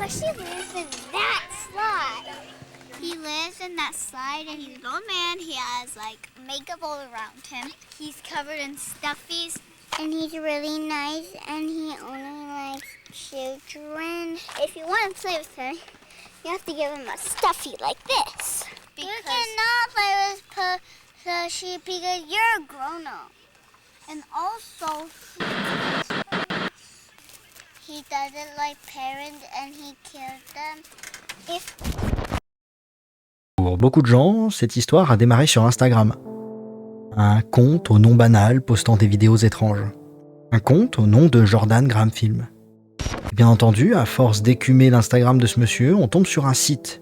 Plushie lives in that slide. He lives in that slide and he's an old man. He has like makeup all around him. He's covered in stuffies. And he's really nice and he only likes children. If you want to play with him, you have to give him a stuffy like this. You cannot play with Plushie because you're a grown-up. And also, he doesn't like parents and he kills them. Pour beaucoup de gens, cette histoire a démarré sur Instagram. Un compte au nom banal postant des vidéos étranges. Un compte au nom de Jordan Graham Film. Et bien entendu, à force d'écumer l'Instagram de ce monsieur, on tombe sur un site.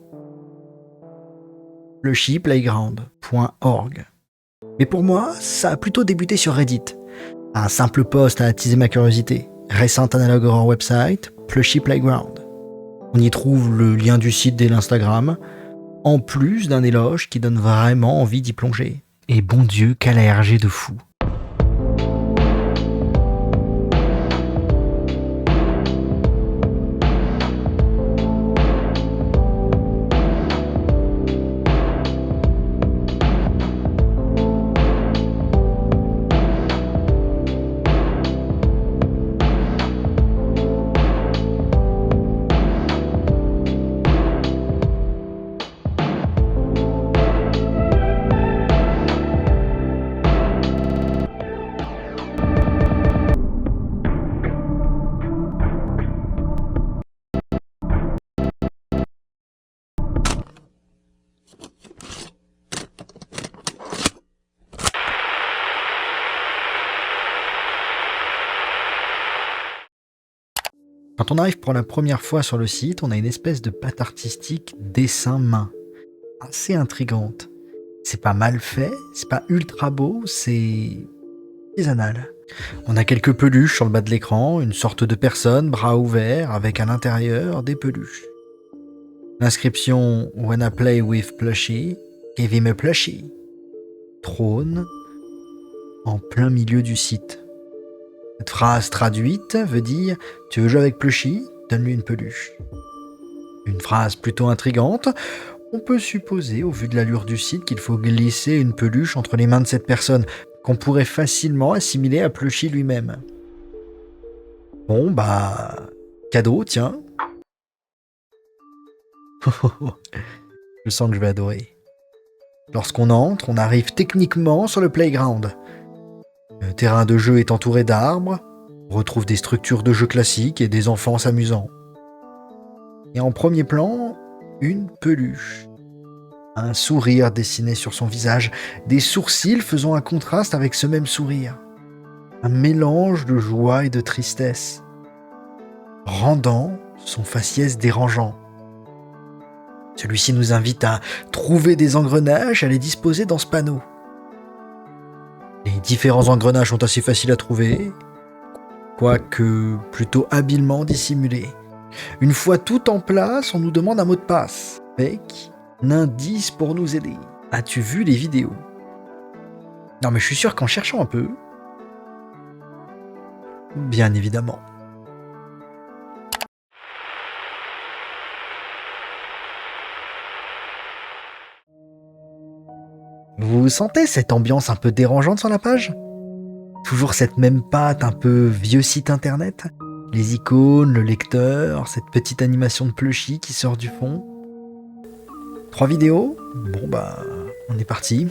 plushiePlayground.org. Mais pour moi, ça a plutôt débuté sur Reddit. Un simple post a attisé ma curiosité. Récent analogue horror website, Plushie Playground. On y trouve le lien du site dès l'Instagram, en plus d'un éloge qui donne vraiment envie d'y plonger. Et bon Dieu, quel ARG de fou. Quand on arrive pour la première fois sur le site, on a une espèce de patte artistique dessin-main, assez intrigante. C'est pas mal fait, c'est pas ultra beau, c'est artisanal. On a quelques peluches sur le bas de l'écran, une sorte de personne, bras ouverts, avec à l'intérieur des peluches. L'inscription « When I play with Plushie, give him a plushie » trône en plein milieu du site. Cette phrase traduite veut dire « Tu veux jouer avec Plushie ? Donne-lui une peluche ». Une phrase plutôt intrigante. On peut supposer, au vu de l'allure du site, qu'il faut glisser une peluche entre les mains de cette personne, qu'on pourrait facilement assimiler à Plushie lui-même. Bon, bah... cadeau, tiens. Je sens que je vais adorer. Lorsqu'on entre, on arrive techniquement sur le playground. Le terrain de jeu est entouré d'arbres, on retrouve des structures de jeu classiques et des enfants s'amusant. Et en premier plan, une peluche. Un sourire dessiné sur son visage, des sourcils faisant un contraste avec ce même sourire. Un mélange de joie et de tristesse, rendant son faciès dérangeant. Celui-ci nous invite à trouver des engrenages, à les disposer dans ce panneau. Les différents engrenages sont assez faciles à trouver, quoique plutôt habilement dissimulés. Une fois tout en place, on nous demande un mot de passe, avec un indice pour nous aider. As-tu vu les vidéos ? Non mais je suis sûr qu'en cherchant un peu, bien évidemment. Vous sentez cette ambiance un peu dérangeante sur la page ? Toujours cette même patte un peu vieux site internet ? Les icônes, le lecteur, cette petite animation de Plushie qui sort du fond. 3 vidéos ? Bon bah, on est parti.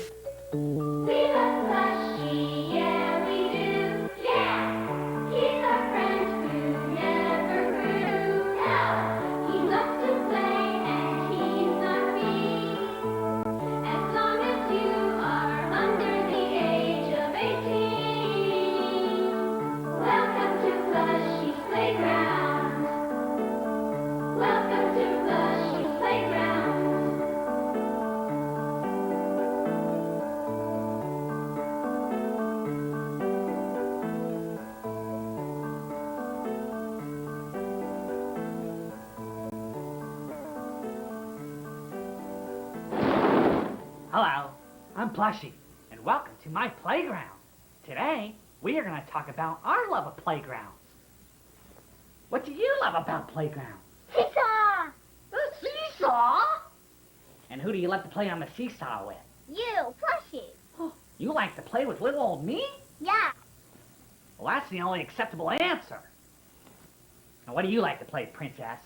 Hello, I'm Plushie, and welcome to my playground. Today, we are going to talk about our love of playgrounds. What do you love about playgrounds? Pizza! seesaw? And who do you like to play on the seesaw with? You, Plushie. You like to play with little old me? Yeah. Well, that's the only acceptable answer. Now, what do you like to play, Princess?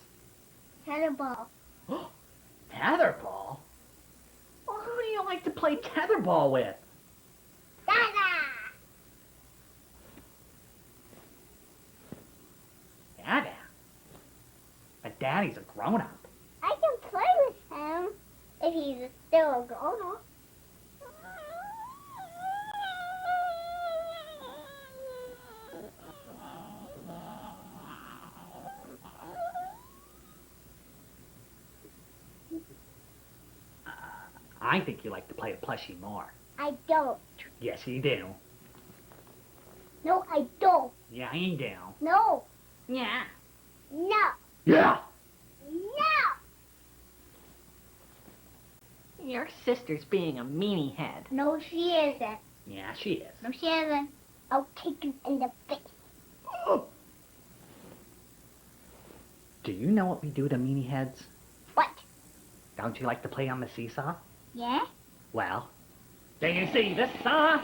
Tetherball. Tetherball? Well, who do you like to play tetherball with? Dada. Dada? But Daddy's a grown-up. I can play with him if he's still a grown-up. I think you like to play with Plushie more. I don't. Yes, you do. No, I don't. Yeah, you do. No. Yeah. No. Yeah. No. Your sister's being a meanie head. No, she isn't. Yeah, she is. No, she isn't. I'll kick him in the face. Do you know what we do to meanie heads? What? Don't you like to play on the seesaw? Yeah? Well, do you see this saw?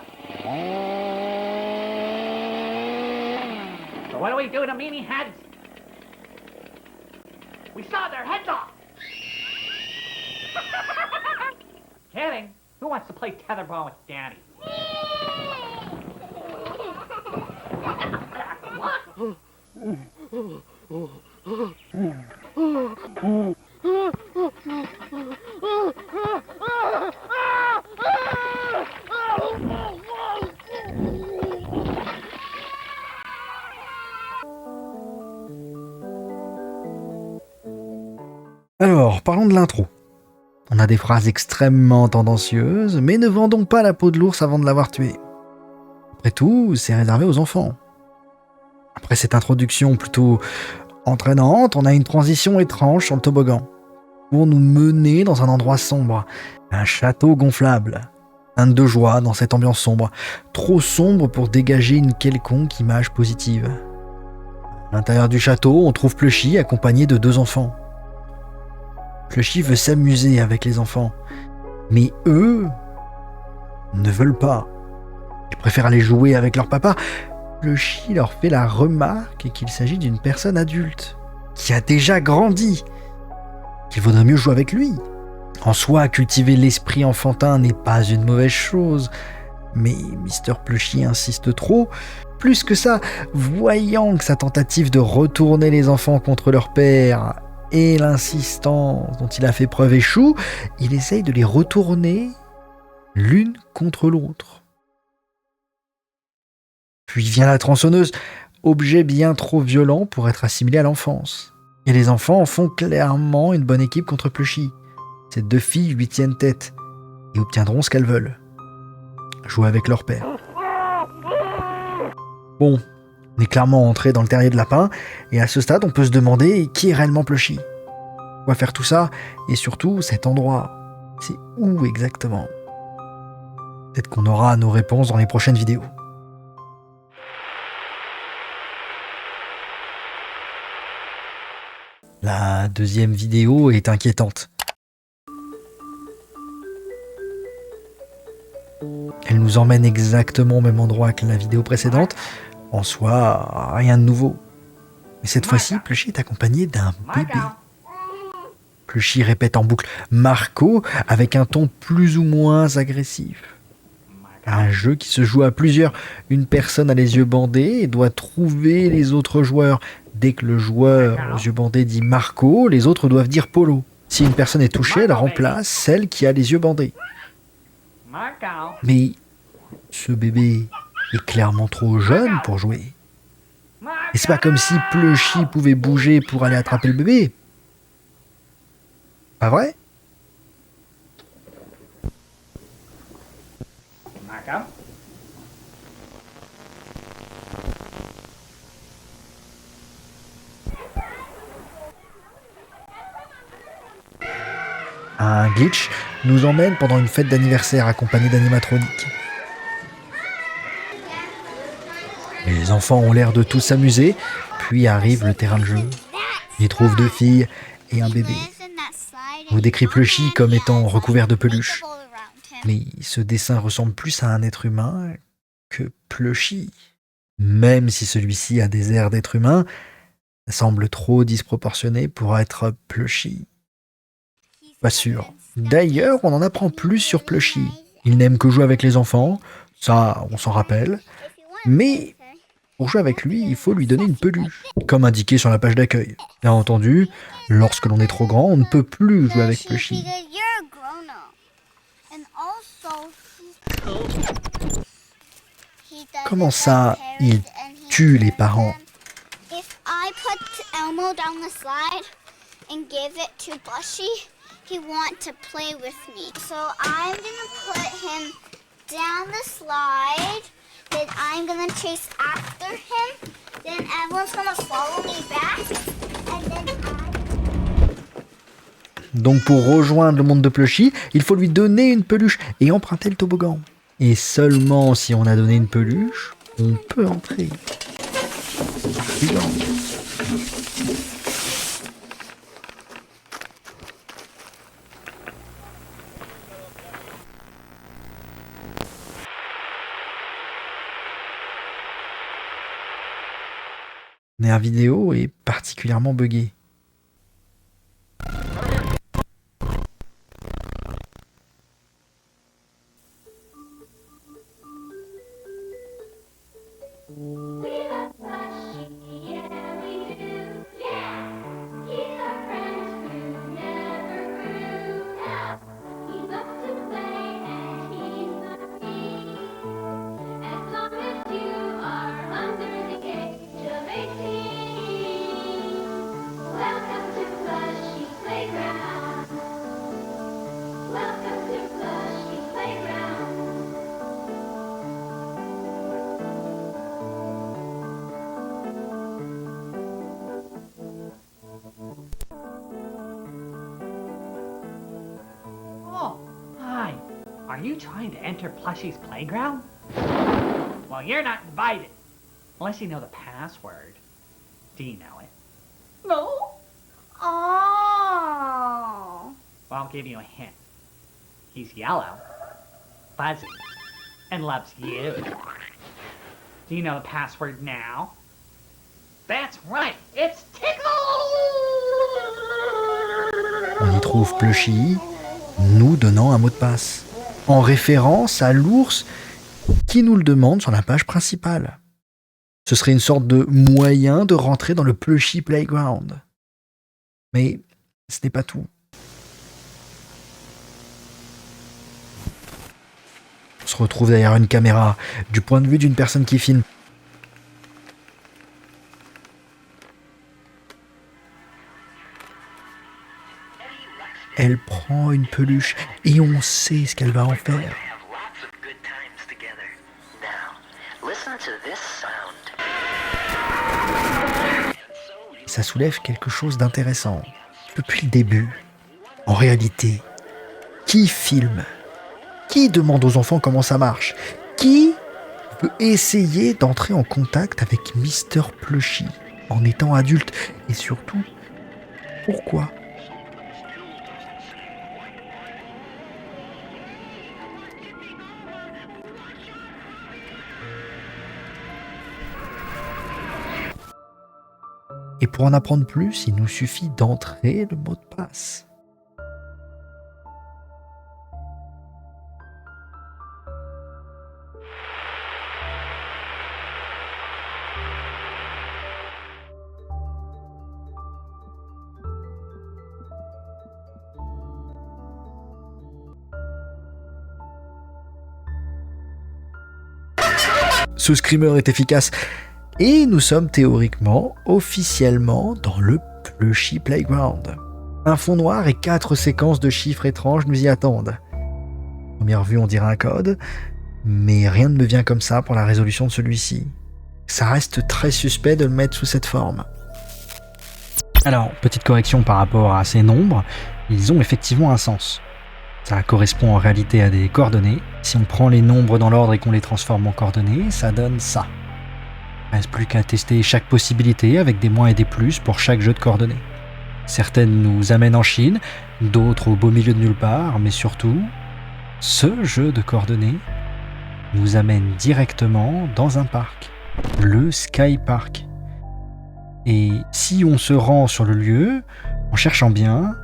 So what do we do to meanie heads? We saw their heads off! Kidding. Who wants to play tetherball with Daddy? Alors, parlons de l'intro. On a des phrases extrêmement tendancieuses, mais ne vendons pas la peau de l'ours avant de l'avoir tué. Après tout, c'est réservé aux enfants. Après cette introduction plutôt entraînante, on a une transition étrange sur le toboggan, pour nous mener dans un endroit sombre, un château gonflable. Un de joie dans cette ambiance sombre, trop sombre pour dégager une quelconque image positive. À l'intérieur du château, on trouve Plushie accompagné de 2 enfants. Plushie veut s'amuser avec les enfants, mais eux ne veulent pas. Ils préfèrent aller jouer avec leur papa. Plushie leur fait la remarque qu'il s'agit d'une personne adulte, qui a déjà grandi, qu'il vaudrait mieux jouer avec lui. En soi, cultiver l'esprit enfantin n'est pas une mauvaise chose, mais Mr. Plushie insiste trop. Plus que ça, voyant que sa tentative de retourner les enfants contre leur père et l'insistance dont il a fait preuve échoue, il essaye de les retourner l'une contre l'autre. Puis vient la tronçonneuse, objet bien trop violent pour être assimilé à l'enfance. Et les enfants en font clairement une bonne équipe contre Plushie. Ces 2 filles lui tiennent tête et obtiendront ce qu'elles veulent. Jouer avec leur père. Bon, on est clairement entré dans le terrier de lapin, et à ce stade, on peut se demander qui est réellement Plushie. Quoi faire tout ça, et surtout cet endroit. C'est où exactement? Peut-être qu'on aura nos réponses dans les prochaines vidéos. La deuxième vidéo est inquiétante. Elle nous emmène exactement au même endroit que la vidéo précédente. En soi, rien de nouveau. Mais cette fois-ci, Plushie est accompagné d'un bébé. Plushie répète en boucle « Marco » avec un ton plus ou moins agressif. Un jeu qui se joue à plusieurs. Une personne a les yeux bandés et doit trouver les autres joueurs. Dès que le joueur aux yeux bandés dit Marco, les autres doivent dire Polo. Si une personne est touchée, elle remplace celle qui a les yeux bandés. Mais ce bébé est clairement trop jeune pour jouer. Et c'est pas comme si Plushie pouvait bouger pour aller attraper le bébé. Pas vrai? Marco? Un glitch nous emmène pendant une fête d'anniversaire accompagnée d'animatroniques. Les enfants ont l'air de tous s'amuser, puis arrive le terrain de jeu. Ils trouvent 2 filles et un bébé. On décrit Plushy comme étant recouvert de peluche. Makeup all around him. Mais ce dessin ressemble plus à un être humain que Plushy. Même si celui-ci a des airs d'être humain, ça semble trop disproportionné pour être Plushy. He's Pas covered sûr. in stuffies. D'ailleurs, on en apprend plus sur Plushy. Il n'aime que jouer avec les enfants, ça on s'en rappelle. If you want Mais to, pour jouer avec lui, il faut lui donner une peluche, comme indiqué sur la page d'accueil. Bien entendu, lorsque l'on est trop grand, on ne peut plus jouer avec Plushy. because you're a grown-up. And also, he doesn't Comment ça, like il parents and he tue les turns parents? them. If I put Elmo down the slide and give it to Bushy, he want to play with me. So I'm gonna put him down the slide. Then I'm gonna chase after him. Then everyone's gonna follow me back. And then Donc pour rejoindre le monde de Plushy, il faut lui donner une peluche et emprunter le toboggan. Et seulement si on a donné une peluche, on peut entrer. Suivant. Nerf vidéo est particulièrement buggé. Oh, hi. Are you trying to enter Plushy's playground? Well, you're not invited. Unless you know the password. Do you know it? No. oh, Well, I'll give you a hint. He's yellow, fuzzy, and loves you. Do you know the password now? That's right, it's Tickle! On y trouve Plushy nous donnant un mot de passe, en référence à l'ours qui nous le demande sur la page principale. Ce serait une sorte de moyen de rentrer dans le Plushy Playground. Mais ce n'est pas tout. On se retrouve derrière une caméra, du point de vue d'une personne qui filme. Elle prend une peluche et on sait ce qu'elle va en faire. have lots of good times together. Now, listen to this sound. Ça soulève quelque chose d'intéressant. Depuis le début, en réalité, qui filme? Qui demande aux enfants comment ça marche? Qui veut essayer d'entrer en contact avec Mr. Plushy en étant adulte? Et surtout, pourquoi? Et pour en apprendre plus, il nous suffit d'entrer le mot de passe. Ce screamer est efficace. Et nous sommes théoriquement, officiellement, dans le Plushy Playground. Un fond noir et 4 séquences de chiffres étranges nous y attendent. Première vue, on dirait un code, mais rien ne me vient comme ça pour la résolution de celui-ci. Ça reste très suspect de le mettre sous cette forme. Alors, petite correction par rapport à ces nombres, ils ont effectivement un sens. Ça correspond en réalité à des coordonnées. Si on prend les nombres dans l'ordre et qu'on les transforme en coordonnées, ça donne ça. Il ne reste plus qu'à tester chaque possibilité avec des moins et des plus pour chaque jeu de coordonnées. Certaines nous amènent en Chine, d'autres au beau milieu de nulle part, mais surtout, ce jeu de coordonnées nous amène directement dans un parc, le Sky Park. Et si on se rend sur le lieu, en cherchant bien,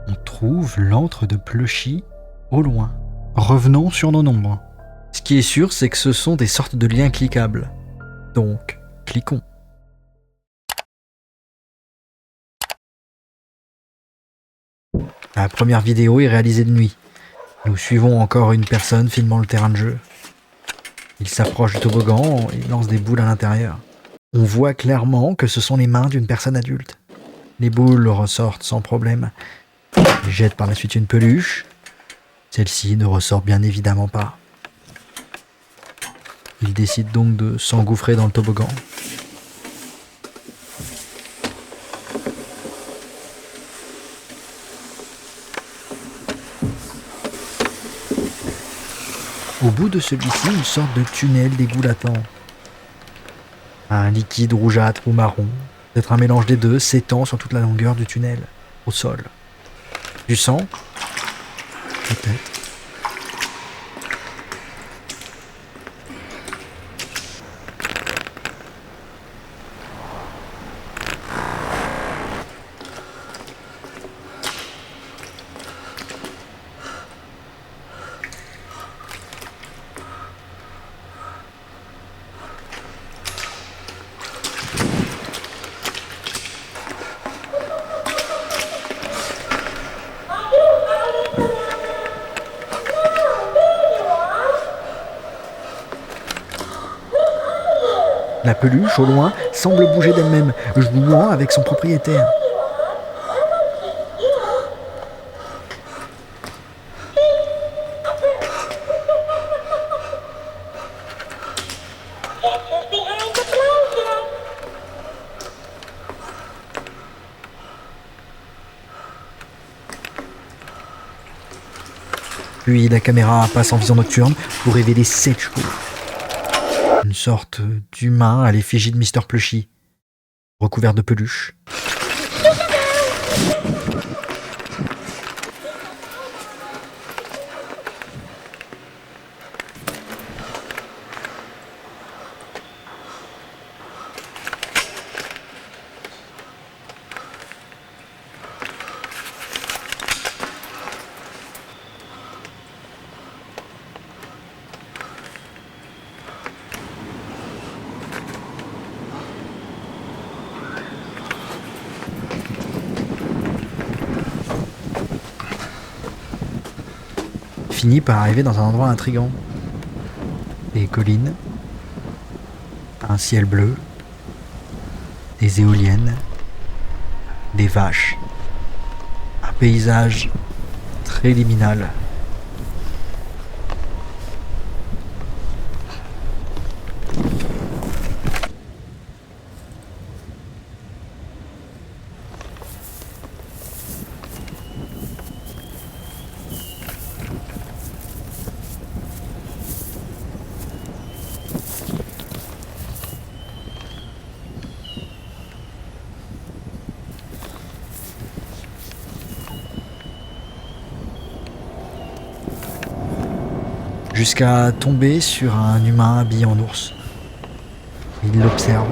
on trouve l'antre de Plushy au loin. Revenons sur nos nombres. Ce qui est sûr, c'est que ce sont des sortes de liens cliquables. Donc, cliquons. La première vidéo est réalisée de nuit. Nous suivons encore une personne filmant le terrain de jeu. Il s'approche du toboggan et lance des boules à l'intérieur. On voit clairement que ce sont les mains d'une personne adulte. Les boules ressortent sans problème. Il jette par la suite une peluche. Celle-ci ne ressort bien évidemment pas. Il décide donc de s'engouffrer dans le toboggan. Au bout de celui-ci, une sorte de tunnel d'égout l'attend. Un liquide rougeâtre ou marron, peut-être un mélange des deux, s'étend sur toute la longueur du tunnel, au sol. Du sang? Peut-être. La peluche, au loin, semble bouger d'elle-même, jouant avec son propriétaire. Puis la caméra passe en vision nocturne pour révéler 7 chevaux. Une sorte d'humain à l'effigie de Mr. Plushy, recouvert de peluche. Finit par arriver dans un endroit intrigant. Des collines, un ciel bleu, des éoliennes, des vaches, un paysage très liminal. Jusqu'à tomber sur un humain habillé en ours. Il l'observe.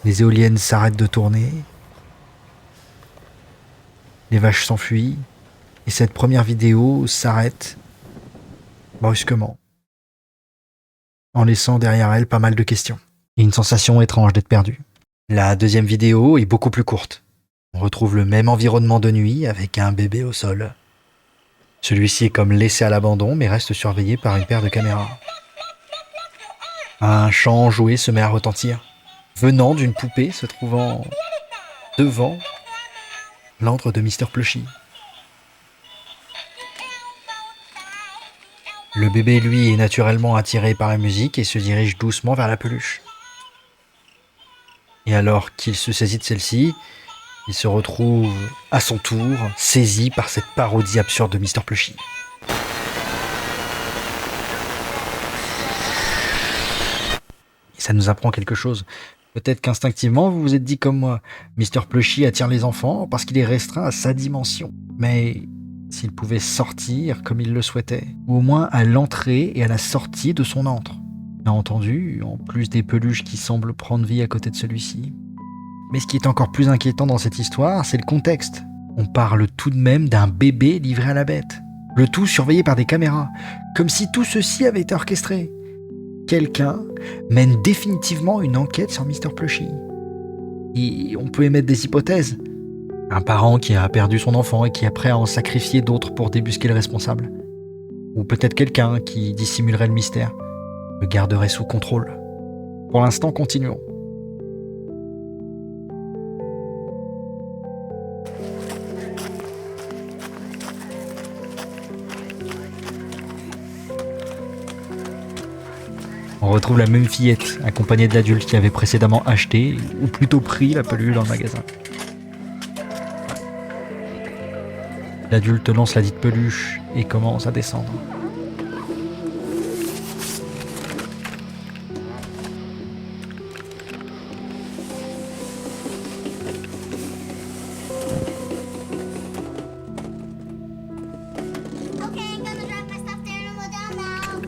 Les éoliennes s'arrêtent de tourner. Les vaches s'enfuient. Et cette première vidéo s'arrête brusquement, en laissant derrière elle pas mal de questions. Et une sensation étrange d'être perdu. La deuxième vidéo est beaucoup plus courte. On retrouve le même environnement de nuit avec un bébé au sol. Celui-ci est comme laissé à l'abandon mais reste surveillé par une paire de caméras. Un chant enjoué se met à retentir, venant d'une poupée se trouvant devant l'antre de Mr. Plushy. Le bébé, lui, est naturellement attiré par la musique et se dirige doucement vers la peluche. Et alors qu'il se saisit de celle-ci, il se retrouve, à son tour, saisi par cette parodie absurde de Mr. Plushy. ça nous apprend quelque chose. Peut-être qu'instinctivement, vous vous êtes dit comme moi, Mr. Plushy attire les enfants parce qu'il est restreint à sa dimension. Mais s'il pouvait sortir comme il le souhaitait, ou au moins à l'entrée et à la sortie de son antre. Bien entendu, en plus des peluches qui semblent prendre vie à côté de celui-ci. Mais ce qui est encore plus inquiétant dans cette histoire, c'est le contexte. On parle tout de même d'un bébé livré à la bête. Le tout surveillé par des caméras, comme si tout ceci avait été orchestré. Quelqu'un mène définitivement une enquête sur Mr. Plushy. Et on peut émettre des hypothèses. Un parent qui a perdu son enfant et qui est prêt à en sacrifier d'autres pour débusquer le responsable. Ou peut-être quelqu'un qui dissimulerait le mystère, le garderait sous contrôle. Pour l'instant, continuons. On retrouve la même fillette, accompagnée de l'adulte qui avait précédemment acheté, ou plutôt pris la peluche dans le magasin. L'adulte lance la dite peluche et commence à descendre. Okay, I'm gonna drop my stuffed animal down now.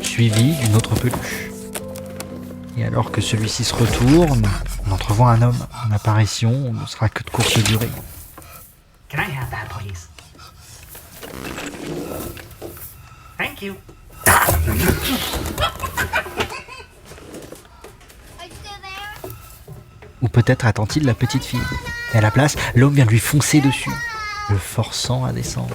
Suivi d'une autre peluche. Et alors que celui-ci se retourne, on entrevoit un homme. Son apparition ne sera que de courte durée. Can I have that, please? Thank you. Are you still there? Ou peut-être attend-il la petite fille. Et à la place, l'homme vient de lui foncer dessus, le forçant à descendre.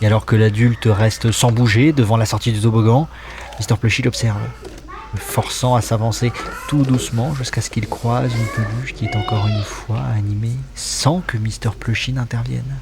Et alors que l'adulte reste sans bouger devant la sortie du toboggan, Mr. Plushy l'observe, le forçant à s'avancer tout doucement jusqu'à ce qu'il croise une peluche qui est encore une fois animée sans que Mr. Plushy n'intervienne.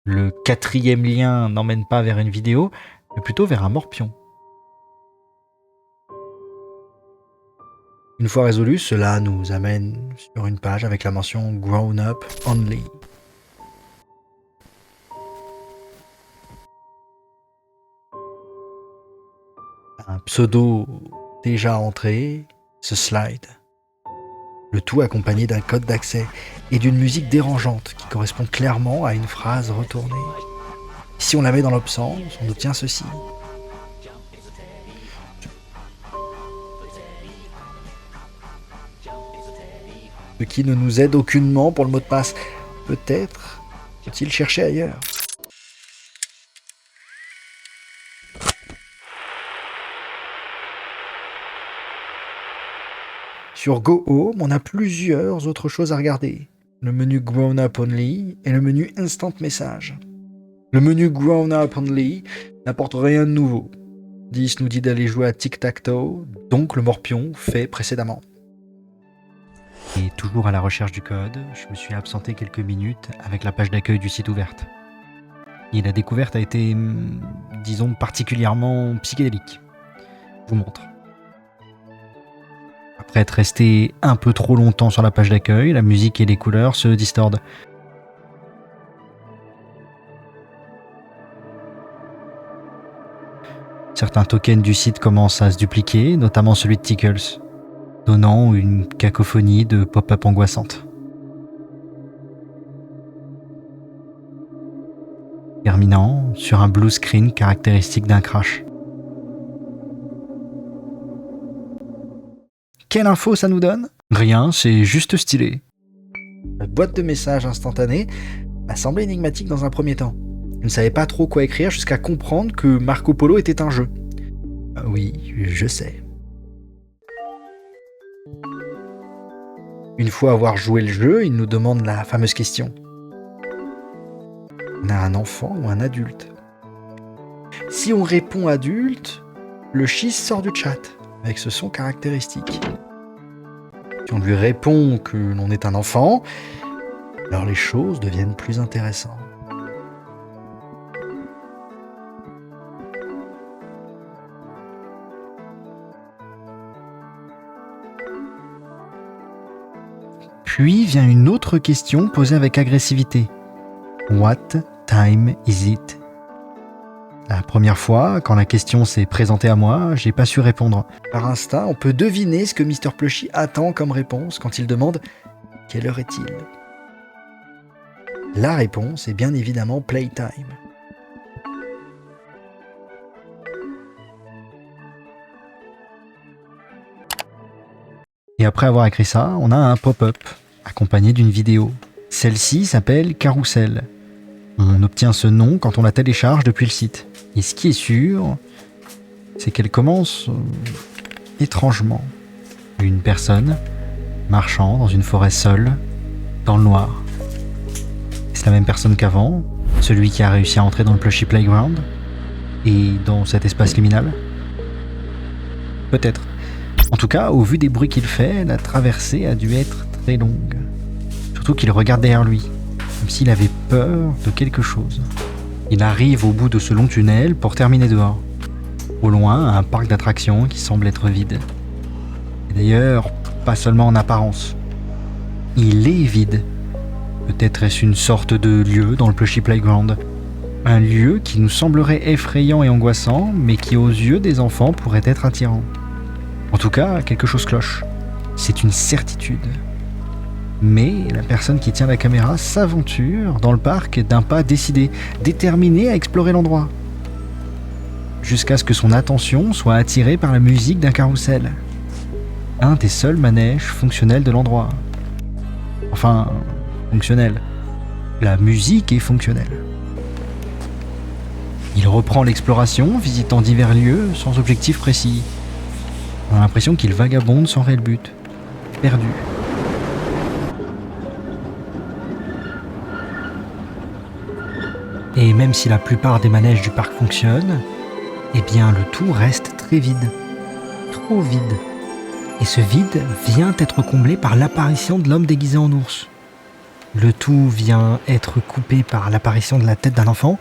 Le quatrième lien n'emmène pas vers une vidéo, mais plutôt vers un morpion. Une fois résolu, cela nous amène sur une page avec la mention Grown Up Only. Un pseudo déjà entré se slide. Le tout accompagné d'un code d'accès et d'une musique dérangeante qui correspond clairement à une phrase retournée. Si on la met dans l'absence, on obtient ceci. Ce qui ne nous aide aucunement pour le mot de passe. Peut-être faut-il chercher ailleurs. Sur Go Home, on a plusieurs autres choses à regarder. Le menu Grown Up Only et le menu Instant Message. Le menu Grown Up Only n'apporte rien de nouveau. 10 nous dit d'aller jouer à Tic-Tac-Toe, donc le morpion fait précédemment. Et toujours à la recherche du code, je me suis absenté quelques minutes avec la page d'accueil du site ouverte. Et la découverte a été, disons, particulièrement psychédélique. Je vous montre. Après être resté un peu trop longtemps sur la page d'accueil, la musique et les couleurs se distordent. Certains tokens du site commencent à se dupliquer, notamment celui de Tickles, donnant une cacophonie de pop-up angoissantes. Terminant sur un blue screen caractéristique d'un crash. Quelle info ça nous donne? Rien, c'est juste stylé. La boîte de messages instantanée m'a semblé énigmatique dans un premier temps. Je ne savais pas trop quoi écrire jusqu'à comprendre que Marco Polo était un jeu. Oui, je sais. Une fois avoir joué le jeu, il nous demande la fameuse question. On a un enfant ou un adulte? Si on répond adulte, le schiste sort du chat avec ce son caractéristique. Si on lui répond que l'on est un enfant, alors les choses deviennent plus intéressantes. Puis vient une autre question posée avec agressivité. What time is it? La première fois, quand la question s'est présentée à moi, j'ai pas su répondre. Par instinct, on peut deviner ce que Mr. Plushy attend comme réponse quand il demande « Quelle heure est-il » La réponse est bien évidemment « Playtime ». Et après avoir écrit ça, on a un pop-up, accompagné d'une vidéo. Celle-ci s'appelle Carousel. On obtient ce nom quand on la télécharge depuis le site. Et ce qui est sûr, c'est qu'elle commence étrangement. Une personne marchant dans une forêt seule, dans le noir. C'est la même personne qu'avant, celui qui a réussi à entrer dans le Plushy Playground et dans cet espace liminal. Peut-être. En tout cas, au vu des bruits qu'il fait, la traversée a dû être très longue. Surtout qu'il regarde derrière lui, comme s'il avait peur de quelque chose. Il arrive au bout de ce long tunnel pour terminer dehors. Au loin, un parc d'attractions qui semble être vide. Et d'ailleurs, pas seulement en apparence. Il est vide. Peut-être est-ce une sorte de lieu dans le Plushy Playground. Un lieu qui nous semblerait effrayant et angoissant, mais qui aux yeux des enfants pourrait être attirant. En tout cas, quelque chose cloche. C'est une certitude. Mais la personne qui tient la caméra s'aventure dans le parc d'un pas décidé, déterminé à explorer l'endroit. Jusqu'à ce que son attention soit attirée par la musique d'un carrousel. Un des seuls manèges fonctionnels de l'endroit. Enfin, fonctionnel. La musique est fonctionnelle. Il reprend l'exploration, visitant divers lieux sans objectif précis. On a l'impression qu'il vagabonde sans réel but. Perdu. Et même si la plupart des manèges du parc fonctionnent, eh bien le tout reste très vide. Trop vide. Et ce vide vient être comblé par l'apparition de l'homme déguisé en ours. Le tout vient être coupé par l'apparition de la tête d'un enfant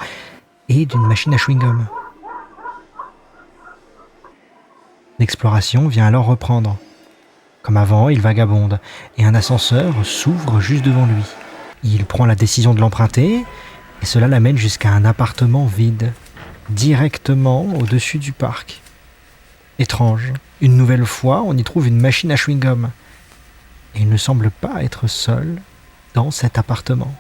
et d'une machine à chewing-gum. L'exploration vient alors reprendre. Comme avant, il vagabonde et un ascenseur s'ouvre juste devant lui. Il prend la décision de l'emprunter et cela l'amène jusqu'à un appartement vide, directement au-dessus du parc. Étrange, une nouvelle fois, on y trouve une machine à chewing-gum. Et il ne semble pas être seul dans cet appartement.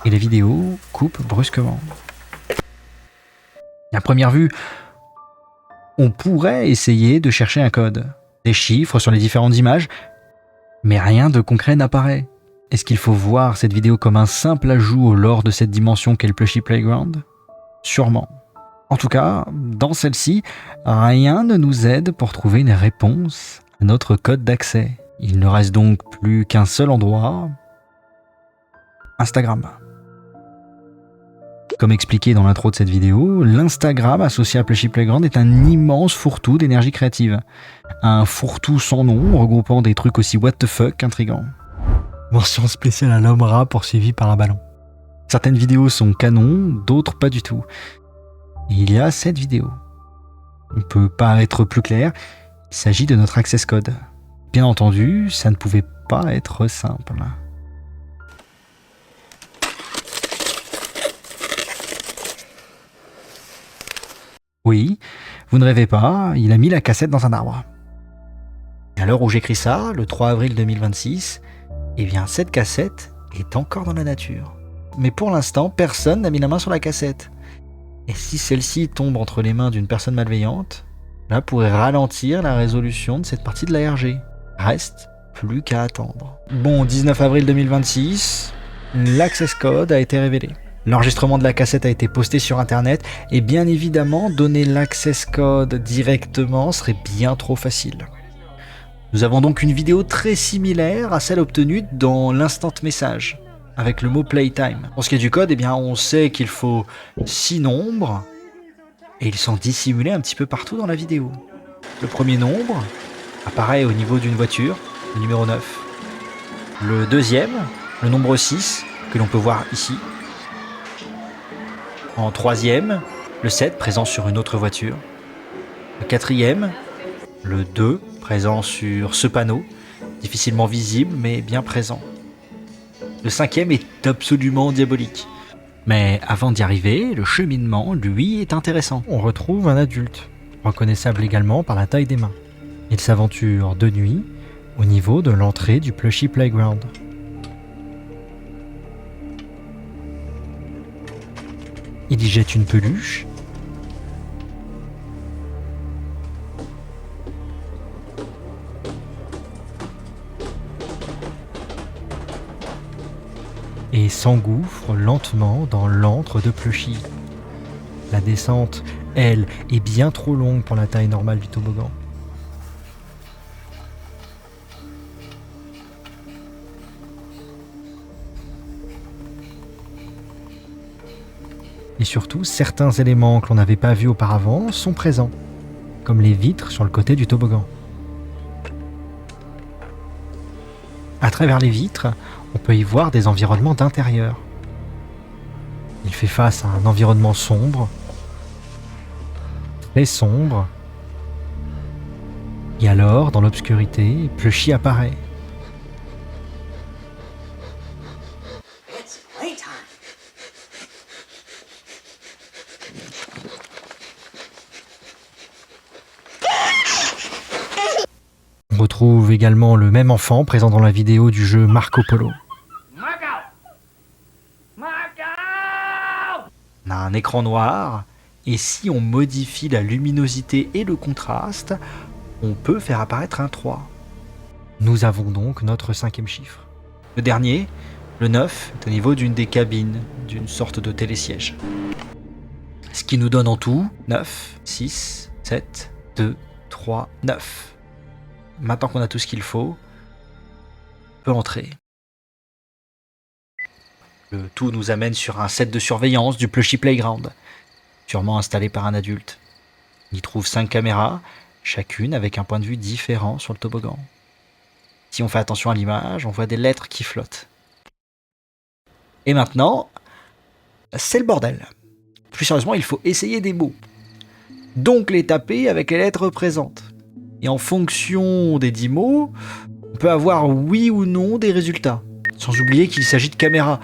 Et la vidéo coupe brusquement. À première vue, on pourrait essayer de chercher un code, des chiffres sur les différentes images, mais rien de concret n'apparaît. Est-ce qu'il faut voir cette vidéo comme un simple ajout au lore de cette dimension qu'est le Plushie Playground? Sûrement. En tout cas, dans celle-ci, rien ne nous aide pour trouver une réponse à notre code d'accès. Il ne reste donc plus qu'un seul endroit, Instagram. Comme expliqué dans l'intro de cette vidéo, l'Instagram associé à Plushie Playground est un immense fourre-tout d'énergie créative. Un fourre-tout sans nom, regroupant des trucs aussi what the fuck intrigants. Mention spéciale à l'homme rat poursuivi par un ballon. Certaines vidéos sont canons, d'autres pas du tout. Et il y a cette vidéo. On ne peut pas être plus clair, il s'agit de notre access code. Bien entendu, ça ne pouvait pas être simple. Oui, vous ne rêvez pas, il a mis la cassette dans un arbre. Et à l'heure où j'écris ça, le 3 avril 2026, eh bien cette cassette est encore dans la nature. Mais pour l'instant, personne n'a mis la main sur la cassette. Et si celle-ci tombe entre les mains d'une personne malveillante, cela pourrait ralentir la résolution de cette partie de l'ARG. Reste plus qu'à attendre. Bon, 19 avril 2026, l'access code a été révélé. L'enregistrement de la cassette a été posté sur internet et bien évidemment, donner l'access code directement serait bien trop facile. Nous avons donc une vidéo très similaire à celle obtenue dans l'instant message, avec le mot playtime. Pour ce qui est du code, eh bien, on sait qu'il faut 6 nombres et ils sont dissimulés un petit peu partout dans la vidéo. Le premier nombre apparaît au niveau d'une voiture, le numéro 9. Le deuxième, le nombre 6, que l'on peut voir ici. En troisième, le 7 présent sur une autre voiture. Le quatrième, le 2 présent sur ce panneau, difficilement visible mais bien présent. Le cinquième est absolument diabolique. Mais avant d'y arriver, le cheminement, lui, est intéressant. On retrouve un adulte, reconnaissable également par la taille des mains. Il s'aventure de nuit au niveau de l'entrée du Plushie Playground. Il y jette une peluche. Et s'engouffre lentement dans l'antre de Plushie. La descente, elle, est bien trop longue pour la taille normale du toboggan. Et surtout, certains éléments que l'on n'avait pas vus auparavant sont présents, comme les vitres sur le côté du toboggan. À travers les vitres, on peut y voir des environnements d'intérieur. Il fait face à un environnement sombre, très sombre, et alors, dans l'obscurité, Plushie apparaît. On retrouve également le même enfant présent dans la vidéo du jeu Marco Polo. Marco! Marco! On a un écran noir, et si on modifie la luminosité et le contraste, on peut faire apparaître un 3. Nous avons donc notre 5e chiffre. Le dernier, le 9, est au niveau d'une des cabines, d'une sorte de télésiège. Ce qui nous donne en tout 9, 6, 7, 2, 3, 9. Maintenant qu'on a tout ce qu'il faut, on peut entrer. Le tout nous amène sur un set de surveillance du Plushie Playground, sûrement installé par un adulte. On y trouve 5 caméras, chacune avec un point de vue différent sur le toboggan. Si on fait attention à l'image, on voit des lettres qui flottent. Et maintenant, c'est le bordel. Plus sérieusement, il faut essayer des mots. Donc les taper avec les lettres présentes. Et en fonction des 10 mots, on peut avoir oui ou non des résultats. Sans oublier qu'il s'agit de caméras.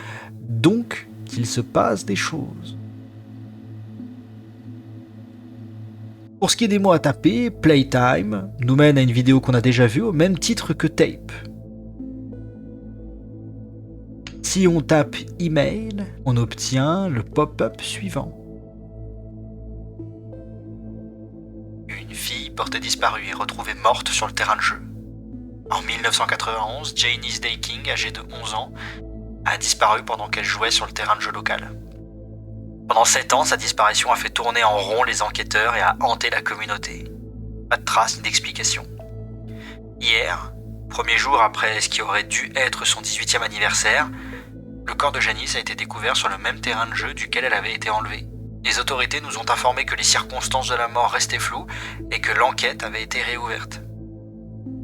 Donc, qu'il se passe des choses. Pour ce qui est des mots à taper, Playtime nous mène à une vidéo qu'on a déjà vue au même titre que Tape. Si on tape email, on obtient le pop-up suivant. Une fille portée disparue est retrouvée morte sur le terrain de jeu. En 1991, Janice Day King, âgée de 11 ans, a disparu pendant qu'elle jouait sur le terrain de jeu local. Pendant 7 ans, sa disparition a fait tourner en rond les enquêteurs et a hanté la communauté. Pas de traces ni d'explications. Hier, premier jour après ce qui aurait dû être son 18e anniversaire, le corps de Janice a été découvert sur le même terrain de jeu duquel elle avait été enlevée. Les autorités nous ont informé que les circonstances de la mort restaient floues et que l'enquête avait été réouverte.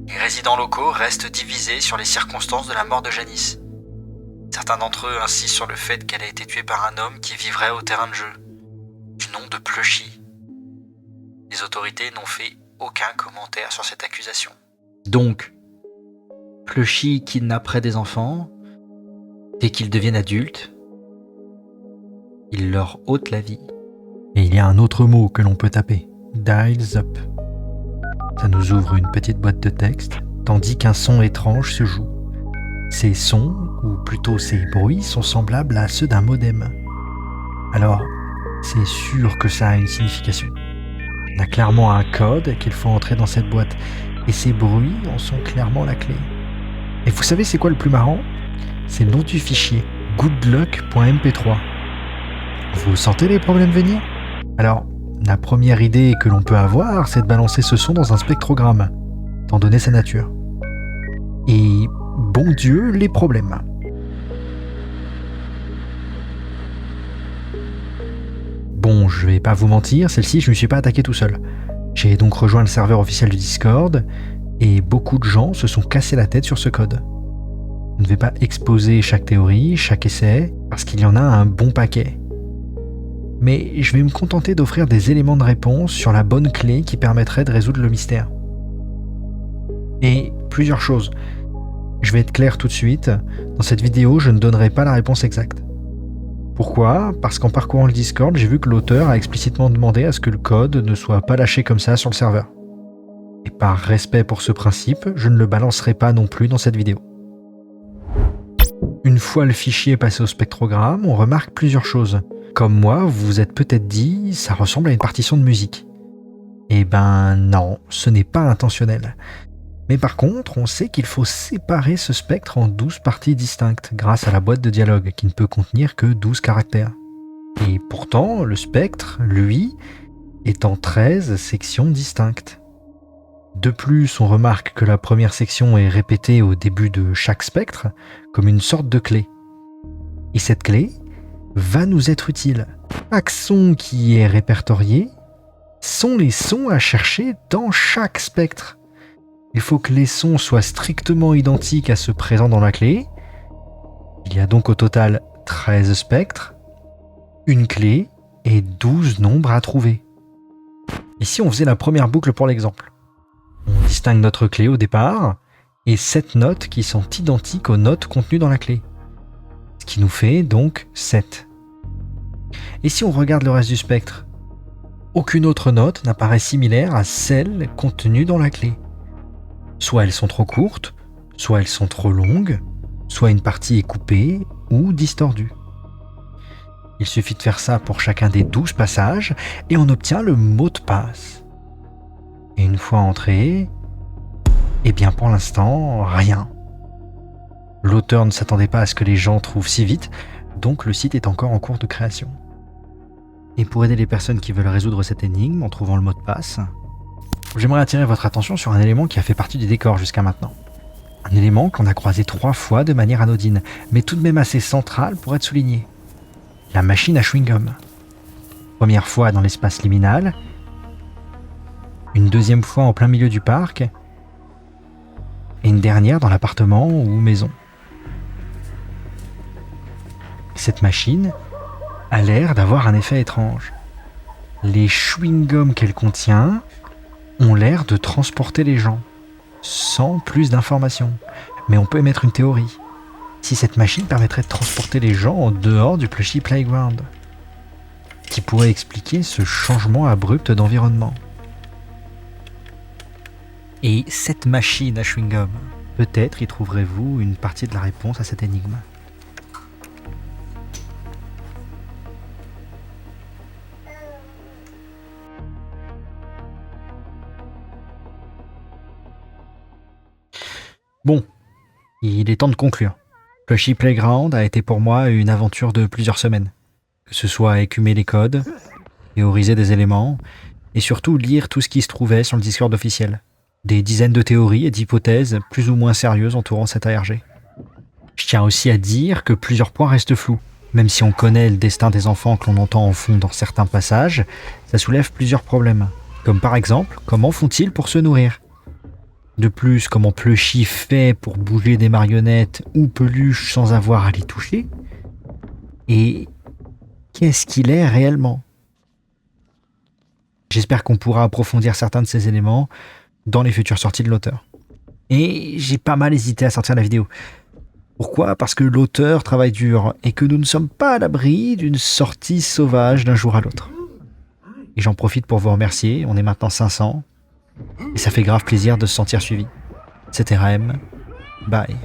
Les résidents locaux restent divisés sur les circonstances de la mort de Janice. Certains d'entre eux insistent sur le fait qu'elle a été tuée par un homme qui vivrait au terrain de jeu, du nom de Plushy. Les autorités n'ont fait aucun commentaire sur cette accusation. Donc, Plushy kidnapperait des enfants. Dès qu'ils deviennent adultes, il leur ôte la vie. Et il y a un autre mot que l'on peut taper, Dials Up. Ça nous ouvre une petite boîte de texte, tandis qu'un son étrange se joue. Ces sons, ou plutôt ces bruits, sont semblables à ceux d'un modem. Alors, c'est sûr que ça a une signification. On a clairement un code qu'il faut entrer dans cette boîte, et ces bruits en sont clairement la clé. Et vous savez c'est quoi le plus marrant ? C'est le nom du fichier, goodluck.mp3. Vous sentez les problèmes venir ? Alors, la première idée que l'on peut avoir, c'est de balancer ce son dans un spectrogramme, étant donné sa nature. Et bon Dieu, les problèmes. Bon, je vais pas vous mentir, celle-ci, je me suis pas attaqué tout seul. J'ai donc rejoint le serveur officiel du Discord, et beaucoup de gens se sont cassés la tête sur ce code. Je ne vais pas exposer chaque théorie, chaque essai, parce qu'il y en a un bon paquet. Mais je vais me contenter d'offrir des éléments de réponse sur la bonne clé qui permettrait de résoudre le mystère. Et plusieurs choses. Je vais être clair tout de suite, dans cette vidéo, je ne donnerai pas la réponse exacte. Pourquoi ? Parce qu'en parcourant le Discord, j'ai vu que l'auteur a explicitement demandé à ce que le code ne soit pas lâché comme ça sur le serveur. Et par respect pour ce principe, je ne le balancerai pas non plus dans cette vidéo. Une fois le fichier passé au spectrogramme, on remarque plusieurs choses. Comme moi, vous vous êtes peut-être dit, ça ressemble à une partition de musique. Eh ben non, ce n'est pas intentionnel. Mais par contre, on sait qu'il faut séparer ce spectre en 12 parties distinctes grâce à la boîte de dialogue qui ne peut contenir que 12 caractères. Et pourtant, le spectre, lui, est en 13 sections distinctes. De plus, on remarque que la première section est répétée au début de chaque spectre comme une sorte de clé. Et cette clé va nous être utile. Chaque son qui est répertorié sont les sons à chercher dans chaque spectre. Il faut que les sons soient strictement identiques à ceux présents dans la clé. Il y a donc au total 13 spectres, une clé et 12 nombres à trouver. Ici, on faisait la première boucle pour l'exemple. On distingue notre clé au départ et 7 notes qui sont identiques aux notes contenues dans la clé. Ce qui nous fait donc 7. Et si on regarde le reste du spectre, aucune autre note n'apparaît similaire à celle contenue dans la clé. Soit elles sont trop courtes, soit elles sont trop longues, soit une partie est coupée ou distordue. Il suffit de faire ça pour chacun des 12 passages et on obtient le mot de passe. Et une fois entré, eh bien pour l'instant, rien. L'auteur ne s'attendait pas à ce que les gens trouvent si vite, donc le site est encore en cours de création. Et pour aider les personnes qui veulent résoudre cette énigme en trouvant le mot de passe, j'aimerais attirer votre attention sur un élément qui a fait partie du décor jusqu'à maintenant. Un élément qu'on a croisé 3 fois de manière anodine, mais tout de même assez central pour être souligné. La machine à chewing-gum. Première fois dans l'espace liminal, une deuxième fois en plein milieu du parc, et une dernière dans l'appartement ou maison. Cette machine a l'air d'avoir un effet étrange. Les chewing-gums qu'elle contient ont l'air de transporter les gens, sans plus d'informations. Mais on peut émettre une théorie. Si cette machine permettrait de transporter les gens en dehors du Plushy Playground, qui pourrait expliquer ce changement abrupt d'environnement. Et cette machine à chewing-gum, peut-être y trouverez-vous une partie de la réponse à cette énigme. Bon, il est temps de conclure. Plushy Playground a été pour moi une aventure de plusieurs semaines. Que ce soit écumer les codes, théoriser des éléments, et surtout lire tout ce qui se trouvait sur le Discord officiel. Des dizaines de théories et d'hypothèses plus ou moins sérieuses entourant cet ARG. Je tiens aussi à dire que plusieurs points restent flous. Même si on connaît le destin des enfants que l'on entend en fond dans certains passages, ça soulève plusieurs problèmes. Comme par exemple, comment font-ils pour se nourrir ? De plus, comment Plushy fait pour bouger des marionnettes ou peluches sans avoir à les toucher ? Et qu'est-ce qu'il est réellement ? J'espère qu'on pourra approfondir certains de ces éléments dans les futures sorties de l'auteur. Et j'ai pas mal hésité à sortir la vidéo. Pourquoi ? Parce que l'auteur travaille dur et que nous ne sommes pas à l'abri d'une sortie sauvage d'un jour à l'autre. Et j'en profite pour vous remercier, on est maintenant 500, et ça fait grave plaisir de se sentir suivi. C'était Raem, bye.